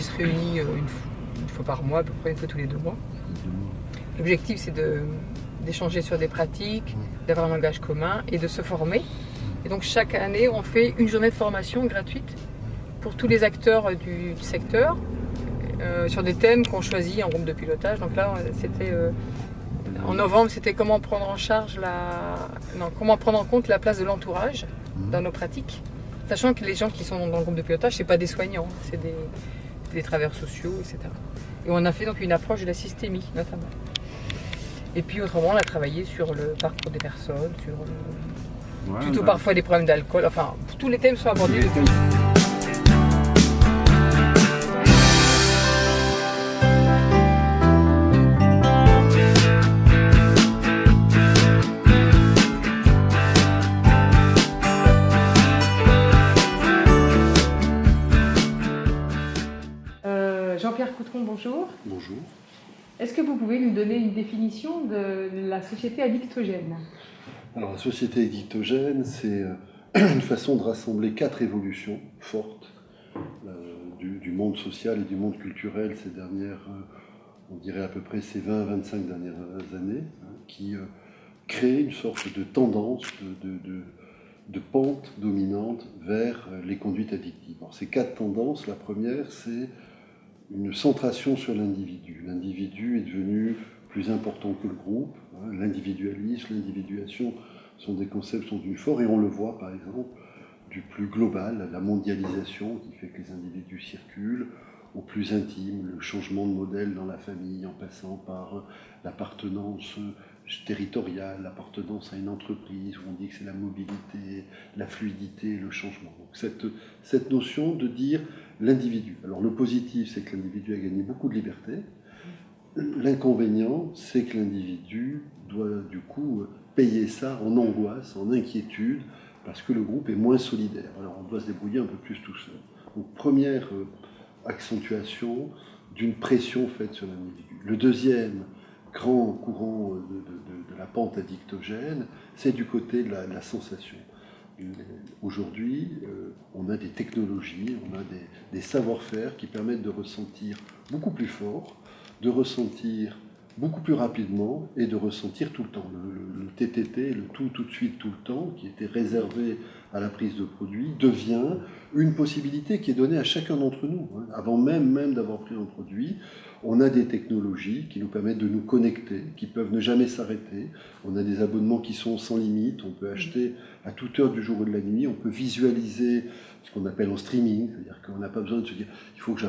se réunit une fois par mois, à peu près une fois tous les 2 mois. L'objectif, c'est d'échanger sur des pratiques, d'avoir un langage commun et de se former. Et donc chaque année, on fait une journée de formation gratuite pour tous les acteurs du secteur sur des thèmes qu'on choisit en groupe de pilotage. Donc là, c'était en novembre, c'était comment prendre en compte la place de l'entourage dans nos pratiques, sachant que les gens qui sont dans le groupe de pilotage, c'est pas des soignants, c'est des travailleurs sociaux, etc. Et on a fait donc une approche de la systémie notamment. Et puis autrement, on a travaillé sur le parcours des personnes, sur plutôt parfois des problèmes d'alcool. Enfin, tous les thèmes sont abordés. Jean-Pierre Coutron, bonjour. Bonjour. Est-ce que vous pouvez nous donner une définition de la société addictogène ? Alors la société addictogène, c'est une façon de rassembler 4 évolutions fortes du monde social et du monde culturel ces dernières, on dirait à peu près ces 20 à 25 dernières années, qui créent une sorte de tendance, de pente dominante vers les conduites addictives. Alors, ces 4 tendances, la première, c'est une centration sur l'individu. L'individu est devenu plus important que le groupe. L'individualisme, l'individuation sont des concepts qui sont devenus forts, et on le voit par exemple du plus global, la mondialisation qui fait que les individus circulent, au plus intime, le changement de modèle dans la famille en passant par l'appartenance territoriale, l'appartenance à une entreprise où on dit que c'est la mobilité, la fluidité, le changement. Donc cette notion de dire l'individu. Alors le positif, c'est que l'individu a gagné beaucoup de liberté. L'inconvénient, c'est que l'individu doit du coup payer ça en angoisse, en inquiétude, parce que le groupe est moins solidaire. Alors on doit se débrouiller un peu plus tout seul. Donc première accentuation d'une pression faite sur l'individu. Le deuxième grand courant de la pente addictogène, c'est du côté de la sensation. Aujourd'hui, on a des technologies, on a des savoir-faire qui permettent de ressentir beaucoup plus fort, de ressentir beaucoup plus rapidement et de ressentir tout le temps. Le TTT, le tout de suite, tout le temps, qui était réservé à la prise de produit, devient une possibilité qui est donnée à chacun d'entre nous. Avant même d'avoir pris un produit, on a des technologies qui nous permettent de nous connecter, qui peuvent ne jamais s'arrêter. On a des abonnements qui sont sans limite, on peut acheter à toute heure du jour ou de la nuit, on peut visualiser ce qu'on appelle en streaming, c'est-à-dire qu'on n'a pas besoin de se dire il faut que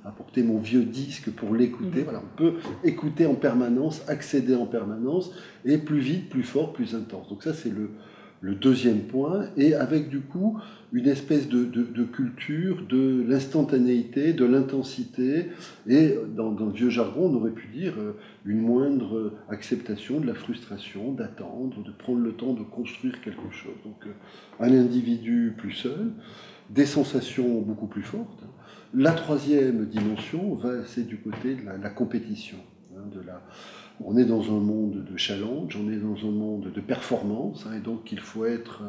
apporter mon vieux disque pour l'écouter. Voilà, on peut écouter en permanence, accéder en permanence, et plus vite, plus fort, plus intense. Donc ça, c'est le deuxième point, et avec du coup une espèce de culture de l'instantanéité, de l'intensité, et dans le vieux jargon, on aurait pu dire une moindre acceptation de la frustration, d'attendre, de prendre le temps de construire quelque chose. Donc un individu plus seul, des sensations beaucoup plus fortes. La troisième dimension, c'est du côté de la compétition, on est dans un monde de challenge, on est dans un monde de performance, et donc il faut être,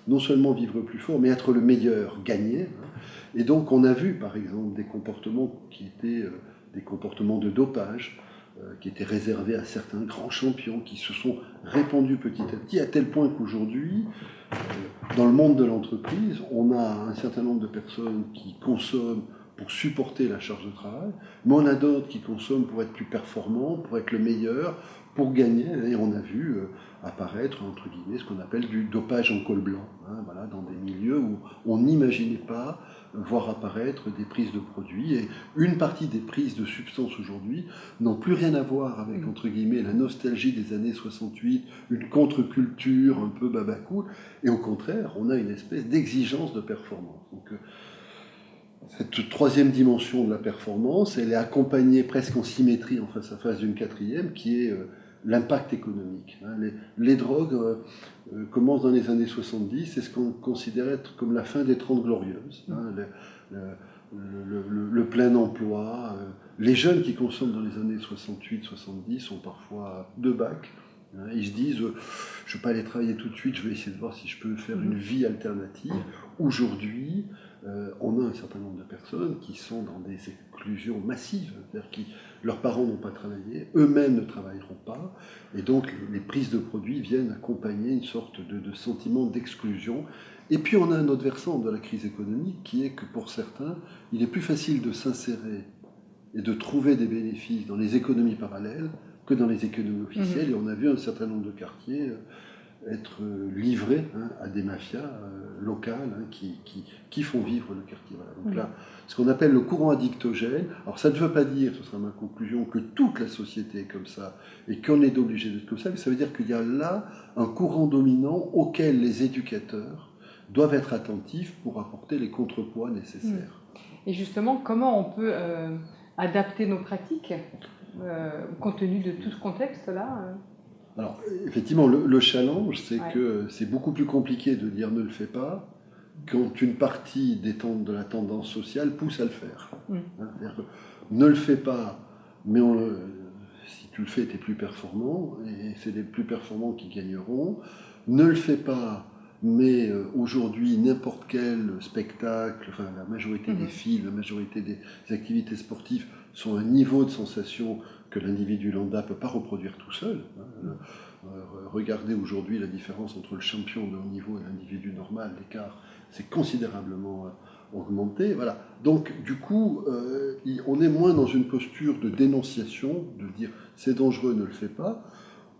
non seulement vivre plus fort, mais être le meilleur, gagner. Et donc on a vu par exemple des comportements qui étaient des comportements de dopage, qui étaient réservés à certains grands champions, qui se sont répandus petit à petit, à tel point qu'aujourd'hui, dans le monde de l'entreprise, on a un certain nombre de personnes qui consomment pour supporter la charge de travail, mais on a d'autres qui consomment pour être plus performants, pour être le meilleur, pour gagner, et on a vu apparaître, entre guillemets, ce qu'on appelle du dopage en col blanc, voilà, dans des milieux où on n'imaginait pas voir apparaître des prises de produits, et une partie des prises de substances aujourd'hui n'ont plus rien à voir avec, entre guillemets, la nostalgie des années 68, une contre-culture un peu babacool, et au contraire, on a une espèce d'exigence de performance. Donc, cette troisième dimension de la performance, elle est accompagnée presque en symétrie, en face à face, d'une quatrième, qui est l'impact économique. Les drogues commencent dans les années 70, c'est ce qu'on considère être comme la fin des 30 glorieuses. Le plein emploi. Les jeunes qui consomment dans les années 68-70 ont parfois 2 bacs. Ils se disent, je ne vais pas aller travailler tout de suite, je vais essayer de voir si je peux faire une vie alternative. Aujourd'hui, on a un certain nombre de personnes qui sont dans des exclusions massives, c'est-à-dire que leurs parents n'ont pas travaillé, eux-mêmes ne travailleront pas, et donc les prises de produits viennent accompagner une sorte de sentiment d'exclusion. Et puis on a un autre versant de la crise économique qui est que pour certains, il est plus facile de s'insérer et de trouver des bénéfices dans les économies parallèles que dans les économies officielles. Et on a vu un certain nombre de quartiers être livrés à des mafias locales qui font vivre le quartier. Voilà. Donc là, ce qu'on appelle le courant addictogène, alors ça ne veut pas dire, ce sera ma conclusion, que toute la société est comme ça et qu'on est obligé d'être comme ça, mais ça veut dire qu'il y a là un courant dominant auquel les éducateurs doivent être attentifs pour apporter les contrepoids nécessaires. Et justement, comment on peut adapter nos pratiques compte tenu de tout ce contexte-là Alors, effectivement, le challenge, c'est que c'est beaucoup plus compliqué de dire ne le fais pas quand une partie de la tendance sociale pousse à le faire. C'est-à-dire que ne le fais pas, mais si tu le fais, tu es plus performant, et c'est les plus performants qui gagneront. Ne le fais pas, mais aujourd'hui, n'importe quel spectacle, enfin, la majorité des films, la majorité des activités sportives sont à un niveau de sensation que l'individu lambda ne peut pas reproduire tout seul. Regardez aujourd'hui la différence entre le champion de haut niveau et l'individu normal, l'écart s'est considérablement augmenté. Voilà. Donc, du coup, on est moins dans une posture de dénonciation, de dire c'est dangereux, ne le fais pas.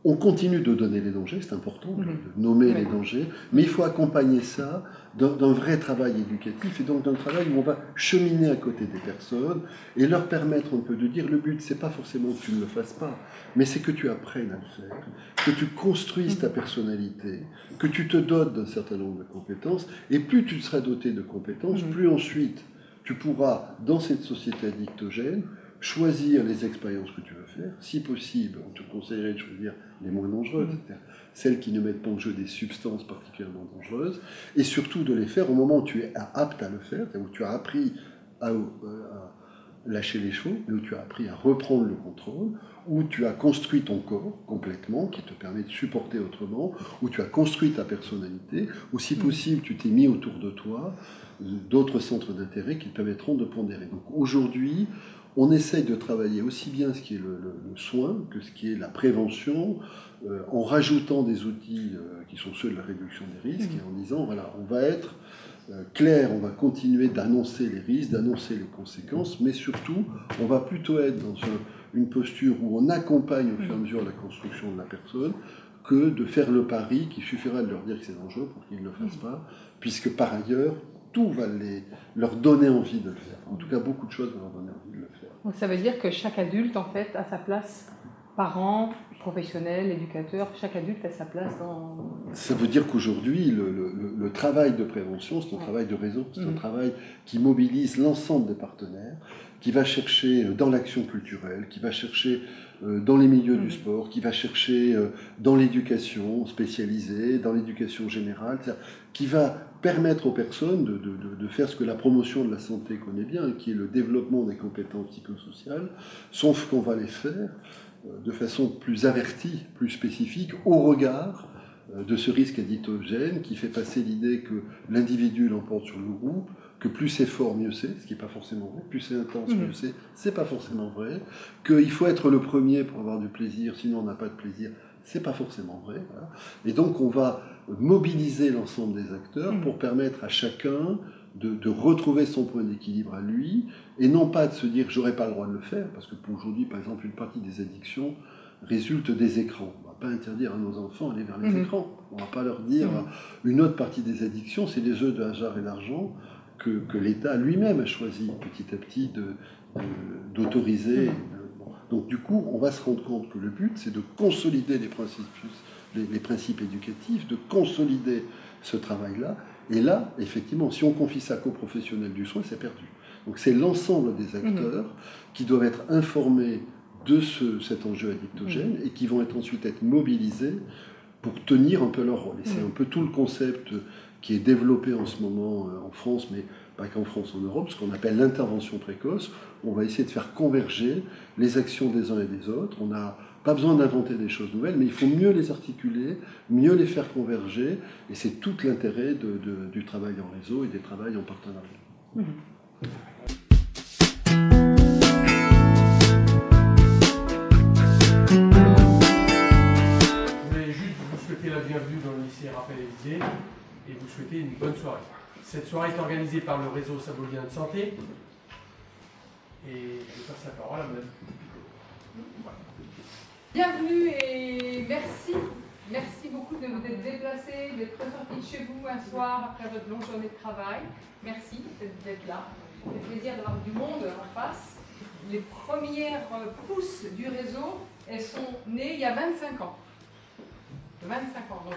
On continue de donner les dangers, c'est important de nommer les dangers, mais il faut accompagner ça d'un vrai travail éducatif et donc d'un travail où on va cheminer à côté des personnes et leur permettre un peu de dire le but, c'est pas forcément que tu ne le fasses pas, mais c'est que tu apprennes à le faire, que tu construises ta personnalité, que tu te dotes d'un certain nombre de compétences et plus tu seras doté de compétences, plus ensuite tu pourras, dans cette société addictogène, choisir les expériences que tu veux faire. Si possible, on te conseillerait de choisir les moins dangereuses, c'est-à-dire celles qui ne mettent pas en jeu des substances particulièrement dangereuses, et surtout de les faire au moment où tu es apte à le faire, où tu as appris à lâcher les chevaux, mais où tu as appris à reprendre le contrôle, où tu as construit ton corps complètement, qui te permet de supporter autrement, où tu as construit ta personnalité, où si possible tu t'es mis autour de toi d'autres centres d'intérêt qui te permettront de pondérer. Donc aujourd'hui, on essaye de travailler aussi bien ce qui est le soin que ce qui est la prévention, en rajoutant des outils qui sont ceux de la réduction des risques, et en disant, voilà, on va être clair, on va continuer d'annoncer les risques, d'annoncer les conséquences, mais surtout, on va plutôt être dans une posture où on accompagne au fur et à mesure la construction de la personne, que de faire le pari qu'il suffira de leur dire que c'est dangereux pour qu'ils ne le fassent pas, puisque par ailleurs, tout va leur donner envie de le faire. En tout cas, beaucoup de choses vont leur donner envie de le faire. Donc ça veut dire que chaque adulte, en fait, a sa place, parents, professionnels, éducateurs, chaque adulte a sa place dans... Ça veut dire qu'aujourd'hui, le travail de prévention, c'est un travail de réseau, c'est un travail qui mobilise l'ensemble des partenaires, qui va chercher dans l'action culturelle, qui va chercher dans les milieux du sport, qui va chercher dans l'éducation spécialisée, dans l'éducation générale, qui va permettre aux personnes de faire ce que la promotion de la santé connaît bien, qui est le développement des compétences psychosociales, sauf qu'on va les faire de façon plus avertie, plus spécifique, au regard de ce risque addictogène qui fait passer l'idée que l'individu l'emporte sur le groupe, que plus c'est fort, mieux c'est, ce qui n'est pas forcément vrai, plus c'est intense, mieux c'est pas forcément vrai, qu'il faut être le premier pour avoir du plaisir, sinon on n'a pas de plaisir, c'est pas forcément vrai. Voilà. Et donc on va mobiliser l'ensemble des acteurs pour permettre à chacun de retrouver son point d'équilibre à lui, et non pas de se dire j'aurais pas le droit de le faire, parce que pour aujourd'hui, par exemple, une partie des addictions résulte des écrans. On ne va pas interdire à nos enfants d'aller vers les écrans. On ne va pas leur dire une autre partie des addictions, c'est les œufs de hasard et d'argent que l'État lui-même a choisi petit à petit d'autoriser. Donc du coup, on va se rendre compte que le but, c'est de consolider les principes éducatifs, de consolider ce travail-là. Et là, effectivement, si on confie ça qu'aux professionnels du soin, c'est perdu. Donc c'est l'ensemble des acteurs qui doivent être informés de cet enjeu addictogène et qui vont ensuite être mobilisés pour tenir un peu leur rôle. Et c'est un peu tout le concept qui est développé en ce moment en France, mais pas qu'en France, en Europe, ce qu'on appelle l'intervention précoce. On va essayer de faire converger les actions des uns et des autres. On n'a pas besoin d'inventer des choses nouvelles, mais il faut mieux les articuler, mieux les faire converger, et c'est tout l'intérêt du travail en réseau et des travails en partenariat. Vous souhaiter la bienvenue dans le lycée Raphaël-Élysée et vous souhaiter une bonne soirée. Cette soirée est organisée par le réseau Sabolien de Santé et je passe la parole à Mme Picot. Bienvenue et merci. Merci beaucoup de vous être déplacés, d'être ressortis de chez vous un soir après votre longue journée de travail. Merci d'être là. Ça fait plaisir d'avoir du monde en face. Les premières pousses du réseau, elles sont nées il y a 25 ans. 25 ans. Donc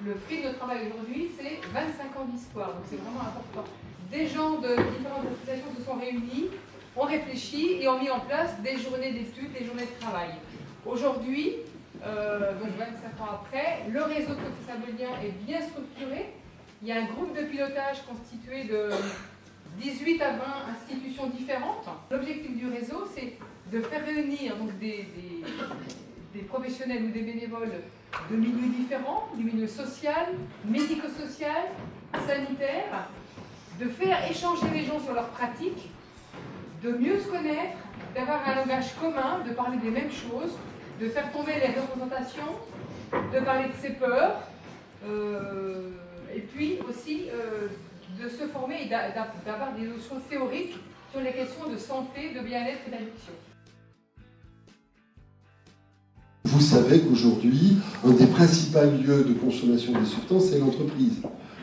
le prix de travail aujourd'hui, c'est 25 ans d'histoire. Donc c'est vraiment important. Des gens de différentes associations se sont réunis, ont réfléchi et ont mis en place des journées d'études, des journées de travail. Aujourd'hui, donc 25 ans après, le réseau de Sabolien est bien structuré. Il y a un groupe de pilotage constitué de 18 à 20 institutions différentes. L'objectif du réseau, c'est de faire réunir donc, des professionnels ou des bénévoles de milieux différents, du milieu social, médico-social, sanitaire, de faire échanger les gens sur leurs pratiques, de mieux se connaître, d'avoir un langage commun, de parler des mêmes choses, de faire tomber les représentations, de parler de ses peurs, et puis aussi de se former et d'avoir des notions théoriques sur les questions de santé, de bien-être et d'addiction. Vous savez qu'aujourd'hui, un des principaux lieux de consommation des substances, c'est l'entreprise.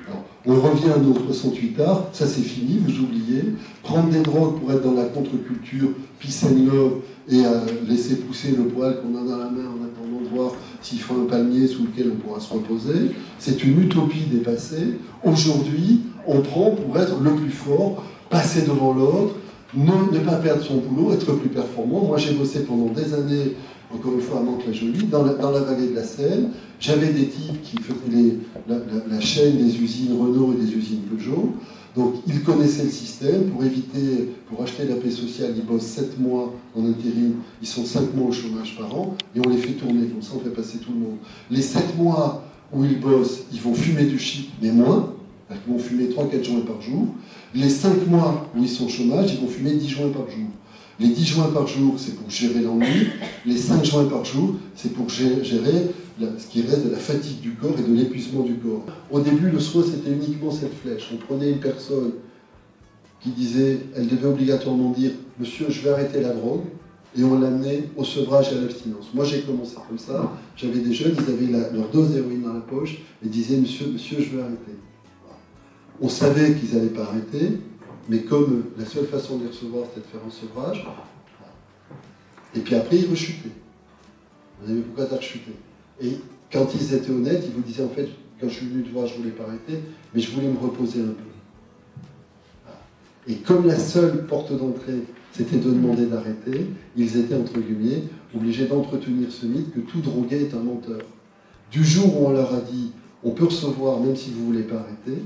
Alors, on revient à nos 68 arts, ça c'est fini, vous oubliez. Prendre des drogues pour être dans la contre-culture, peace and love, et laisser pousser le poil qu'on a dans la main en attendant de voir s'il faut un palmier sous lequel on pourra se reposer, c'est une utopie dépassée. Aujourd'hui, on prend pour être le plus fort, passer devant l'autre, ne pas perdre son boulot, être plus performant. Moi j'ai bossé pendant des années, encore une fois à Mantes-la-Jolie, dans la vallée de la Seine. J'avais des types qui faisaient la chaîne des usines Renault et des usines Peugeot. Donc ils connaissaient le système. Pour acheter la paix sociale, ils bossent 7 mois en intérim, ils sont 5 mois au chômage par an, et on les fait tourner, comme ça on fait passer tout le monde. Les 7 mois où ils bossent, ils vont fumer du shit, mais moins, ils vont fumer 3-4 joints par jour. Les 5 mois où ils sont au chômage, ils vont fumer 10 joints par jour. Les 10 joints par jour, c'est pour gérer l'ennui. Les 5 joints par jour, c'est pour gérer ce qui reste de la fatigue du corps et de l'épuisement du corps. Au début, le soin, c'était uniquement cette flèche. On prenait une personne qui disait, elle devait obligatoirement dire « Monsieur, je vais arrêter la drogue », et on l'amenait au sevrage et à l'abstinence. Moi, j'ai commencé comme ça. J'avais des jeunes, ils avaient leur dose d'héroïne dans la poche et disaient « Monsieur, je vais arrêter ». On savait qu'ils n'allaient pas arrêter, mais comme la seule façon de les recevoir, c'était de faire un sevrage, et puis après, ils rechutaient. On avait pourquoi t'as rechuté. Et quand ils étaient honnêtes, ils vous disaient en fait, quand je suis venu te voir, je ne voulais pas arrêter, mais je voulais me reposer un peu. Et comme la seule porte d'entrée, c'était de demander d'arrêter, ils étaient, entre guillemets, obligés d'entretenir ce mythe que tout drogué est un menteur. Du jour où on leur a dit, on peut recevoir même si vous ne voulez pas arrêter,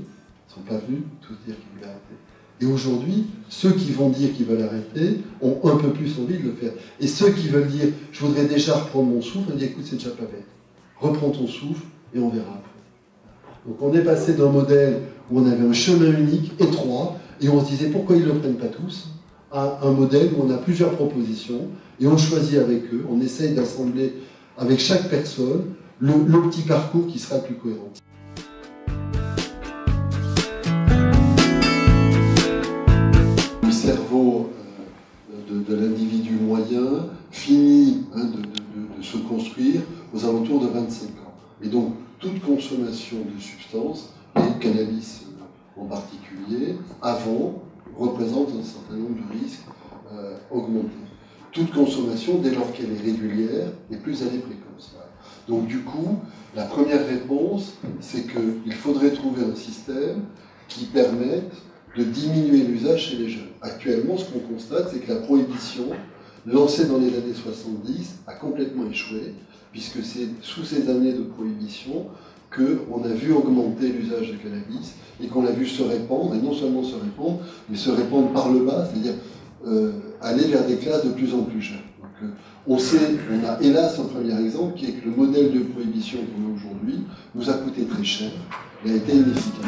ils ne sont pas venus tous dire qu'ils voulaient arrêter. Et aujourd'hui, ceux qui vont dire qu'ils veulent arrêter ont un peu plus envie de le faire. Et ceux qui veulent dire « je voudrais déjà reprendre mon souffle », on dit « écoute, c'est déjà pas bête. Reprends ton souffle et on verra après ». Donc on est passé d'un modèle où on avait un chemin unique, étroit, et on se disait « pourquoi ils ne le prennent pas tous ?» à un modèle où on a plusieurs propositions, et on choisit avec eux, on essaye d'assembler avec chaque personne le petit parcours qui sera le plus cohérent. Cerveau de l'individu moyen finit de se construire aux alentours de 25 ans. Et donc, toute consommation de substances, et le cannabis en particulier, avant, représente un certain nombre de risques augmentés. Toute consommation, dès lors qu'elle est régulière, et plus elle est précoce. Donc du coup, la première réponse, c'est qu'il faudrait trouver un système qui permette de diminuer l'usage chez les jeunes. Actuellement, ce qu'on constate, c'est que la prohibition, lancée dans les années 70, a complètement échoué, puisque c'est sous ces années de prohibition qu'on a vu augmenter l'usage de cannabis et qu'on a vu se répandre, et non seulement se répandre, mais se répandre par le bas, c'est-à-dire aller vers des classes de plus en plus jeunes. Donc, on a hélas un premier exemple qui est que le modèle de prohibition qu'on a aujourd'hui nous a coûté très cher et a été inefficace.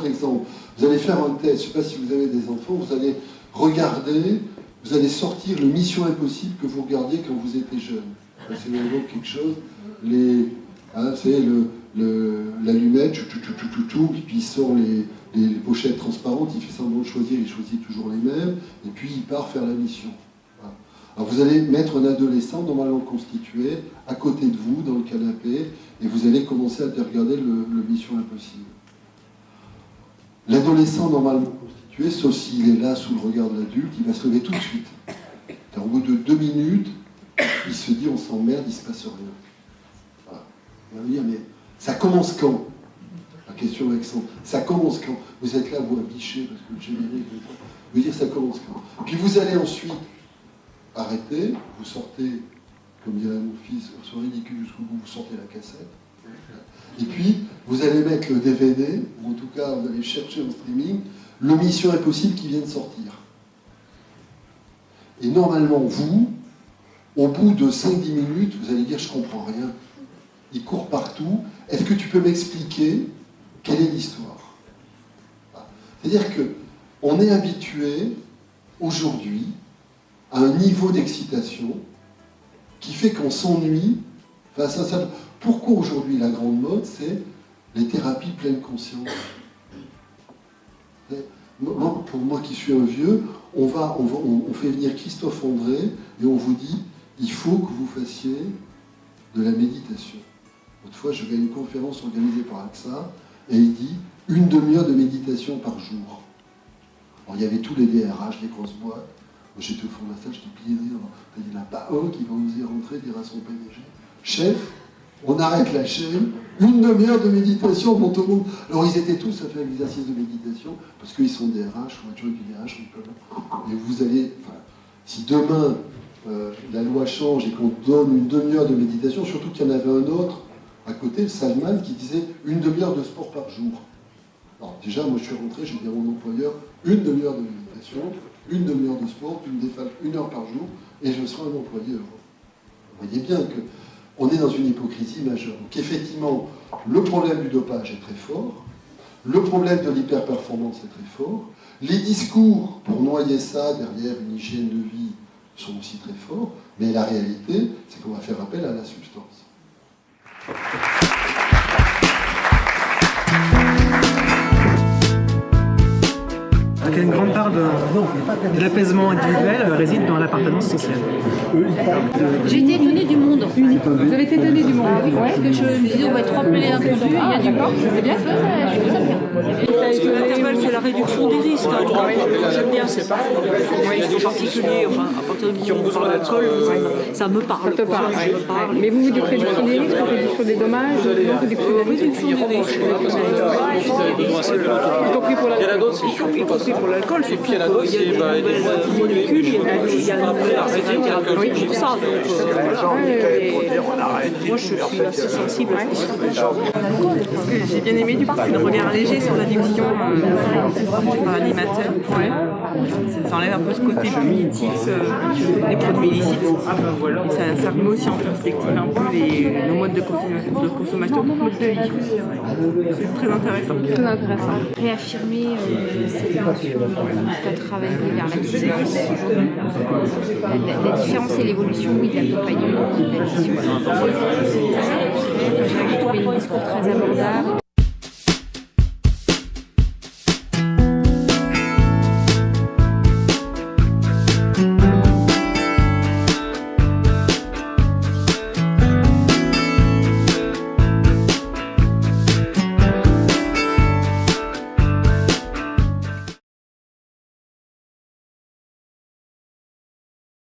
autre exemple. Vous allez faire un test, je ne sais pas si vous avez des enfants, vous allez regarder, vous allez sortir le Mission Impossible que vous regardiez quand vous étiez jeune. Ça évoque quelque chose. C'est l'allumette, puis il sort les pochettes transparentes, il fait semblant de choisir, il choisit toujours les mêmes, et puis il part faire la mission. Voilà. Alors vous allez mettre un adolescent normalement constitué à côté de vous, dans le canapé, et vous allez commencer à regarder le Mission Impossible. L'adolescent normalement constitué, sauf s'il est là sous le regard de l'adulte, il va se lever tout de suite. Au bout de 2 minutes, il se dit on s'emmerde, il ne se passe rien. Voilà. On va me dire, mais ça commence quand? La question Alexandre, ça commence quand? Vous êtes là, vous affichez, parce que le générique, vous dire ça commence quand? Puis vous allez ensuite arrêter, vous sortez, comme dirait mon fils, soit ridicule jusqu'au bout, vous sortez la cassette. Et puis, vous allez mettre le DVD, ou en tout cas, vous allez chercher en streaming, le Mission Impossible qui vient de sortir. Et normalement, vous, au bout de 5-10 minutes, vous allez dire, je comprends rien. Il court partout. Est-ce que tu peux m'expliquer quelle est l'histoire? C'est-à-dire qu'on est habitué, aujourd'hui, à un niveau d'excitation qui fait qu'on s'ennuie face à ça. Pourquoi aujourd'hui la grande mode, c'est les thérapies pleine conscience? Pour moi qui suis un vieux, on fait venir Christophe André et on vous dit, il faut que vous fassiez de la méditation. Autrefois, je vais à une conférence organisée par AXA et il dit, 1 demi-heure de méditation par jour. Alors, il y avait tous les DRH, les grosses boîtes. Moi, j'étais au fond de la salle, je dis, il n'y en a pas un qui va oser rentrer, dire à son PDG, chef, on arrête la chaîne, 1 demi-heure de méditation pour tout le monde. Alors ils étaient tous à faire l'exercice de méditation, parce qu'ils sont DRH, ou adjoints du DRH, et vous allez, si demain la loi change et qu'on donne 1 demi-heure de méditation, surtout qu'il y en avait un autre à côté, Salman, qui disait 1 demi-heure de sport par jour. Alors déjà, moi je suis rentré, j'ai dit à mon employeur, 1 demi-heure de méditation, 1 demi-heure de sport, tu me défales 1 heure par jour, et je serai un employé heureux. Vous voyez bien que on est dans une hypocrisie majeure. Donc effectivement, le problème du dopage est très fort, le problème de l'hyperperformance est très fort, les discours pour noyer ça derrière une hygiène de vie sont aussi très forts, mais la réalité, c'est qu'on va faire appel à la substance. Une grande part de l'apaisement individuel réside dans l'appartenance sociale. J'ai été étonnée du monde. Vous avez été donné du monde? Parce que je me disais, on va être rempli un peu vu, il y a du monde. C'est bien, je trouve ça bien. Ce que l'intervalle, c'est la réduction des risques. J'aime bien, c'est pas en particulier, à partir du moment où on parle d'alcool, ça me parle. Ça te parle, oui. Mais vous dites réduction des risques, réduction des dommages, réduction des risques. Y compris pour l'alcool. Pour l'alcool, c'est qu'il y a des molécules, il y a une thérapeutique pour ça. Moi, je suis assez sensible à ce que j'ai bien aimé du coup, c'est le regard léger sur l'addiction par l'animateur. Ça enlève un peu ce côté punitif des produits illicites. Et ça remet aussi en perspective un peu nos modes de consommation. C'est très intéressant. Très intéressant. Réaffirmer cette intention de travailler vers l'activité. La différence et l'évolution, oui, de l'accompagnement, de la mission. J'ai trouvé le discours très abordable.